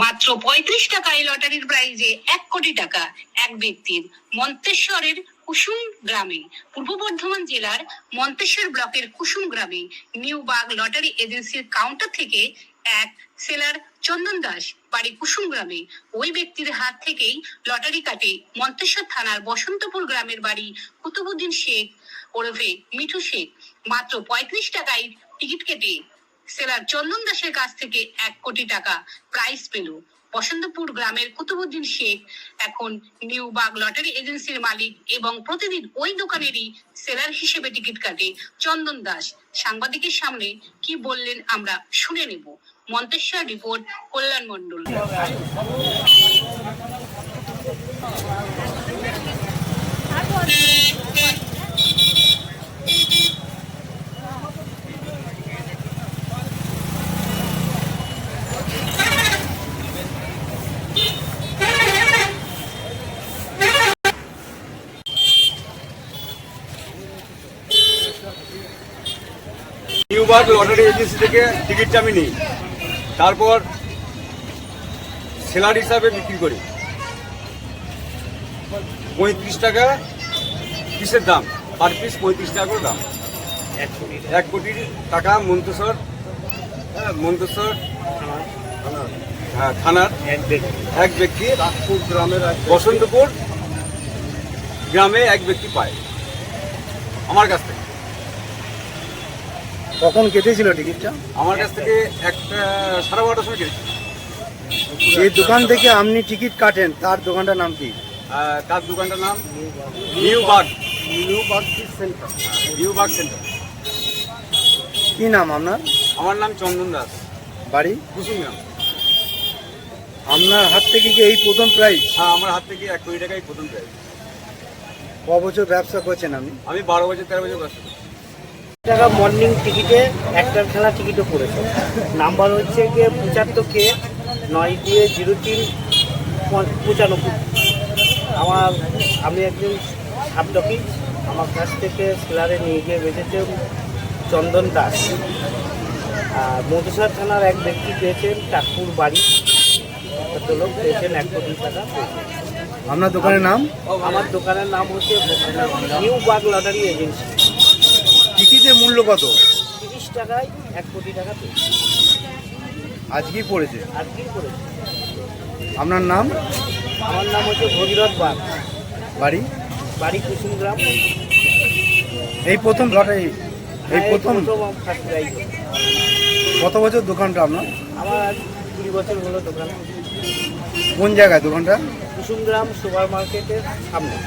মাত্র ৩৫ টাকায় লটারির প্রাইজে ১ কোটি টাকা এক ব্যক্তির। মন্তেশ্বরের কুসুম গ্রামে, পূর্ব বর্ধমান জেলার মন্তেশ্বর ব্লকের কুসুম গ্রামে নিউ বাগ লটারি এজেন্সির কাউন্টার থেকে এক সেলার চন্দন দাস, বাড়ি কুসুম গ্রামে, ওই ব্যক্তির হাত থেকেই লটারি কাটে মন্তেশ্বর থানার বসন্তপুর গ্রামের বাড়ি কুতুবুদ্দিন শেখ ওরফে মিঠু শেখ। মাত্র ৩৫ টাকায় টিকিট কেটে সেলার চন্দন দাসের কাছ থেকে ১ কোটি টাকা প্রাইজ পেল বসন্তপুর গ্রামের কুতুবুদ্দিন শেখ। এখন নিউ বাগ লটারি এজেন্সির মালিক এবং প্রতিদিন ওই দোকানেরই সেলার হিসেবে টিকিট কাটে চন্দন দাস। সাংবাদিকের সামনে কি বললেন আমরা শুনে নেব। মন্তেশ্বর রিপোর্ট, কল্যাণ মণ্ডল। নিউ বাগ লটারি এজেন্সি থেকে টিকিটটা আমি নিই, তারপর সেলার হিসাবে বিক্রি করি। ৩৫ টাকা পিসের দাম, পার পিস ৩৫ টাকা করে দাম। ১ কোটি টাকা মন্তেশ্বর থানার এক ব্যক্তি, বসন্তপুর গ্রামে এক ব্যক্তি পায় আমার কাছ থেকে। কখন কেটেছিল টিকিটটা? আমার কাছ থেকে 12:30টার সময় কেটেছি। যে দোকান থেকে আপনি টিকিট কাটেন তার দোকানটার নাম কি? তার দোকানটার নাম নিউ বাগ সেন্টার। কি নাম আপনার? আমার নাম চন্দন দাস, বাড়ি কুসুম গ্রাম। আপনার হাত থেকে কি এই প্রথম প্রাইজ? হ্যাঁ, আমার হাত থেকে ১ কোটি টাকাই প্রথম প্রাইজ। ক বছর ব্যবসা করছেন আপনি? আমি 12 বছর 13 বছর ব্যবসা করি। টাকা মর্নিং টিকিটে একটার খেলা টিকিটও পড়েছে। নাম্বার হচ্ছে গিয়ে 75K 9 দিয়ে 0395। আমি একজন সাবডকি। আমার কাছ থেকে সেলারে নিয়ে গিয়ে বেঁচেছে চন্দন দাস। মধুসার থানার এক ব্যক্তি পেয়েছেন, চাঁদপুর বাড়ি, কত লোক পেয়েছেন ১ কোটি টাকা পেয়েছেন। আপনার দোকানের নাম? আমার দোকানের নাম হচ্ছে নিউ বাগ লটারি এজেন্সি। টিকিটের মূল্য কত? ৩০ টাকায় ১ কোটি টাকা পেয়েছে। আজকেই পড়েছে? আজকেই করেছে। আপনার নাম? আমার নাম হচ্ছে ভগীরথ বাগ, বাড়ি বাড়ি কুসুম গ্রাম। এই প্রথম লটারি? এই প্রথম? First prize. কত বছর দোকানটা আপনার? আমার আজ 20 বছর হলো দোকান। কোন জায়গায় দোকানটা? কুসুম গ্রাম সুপার মার্কেটের সামনে।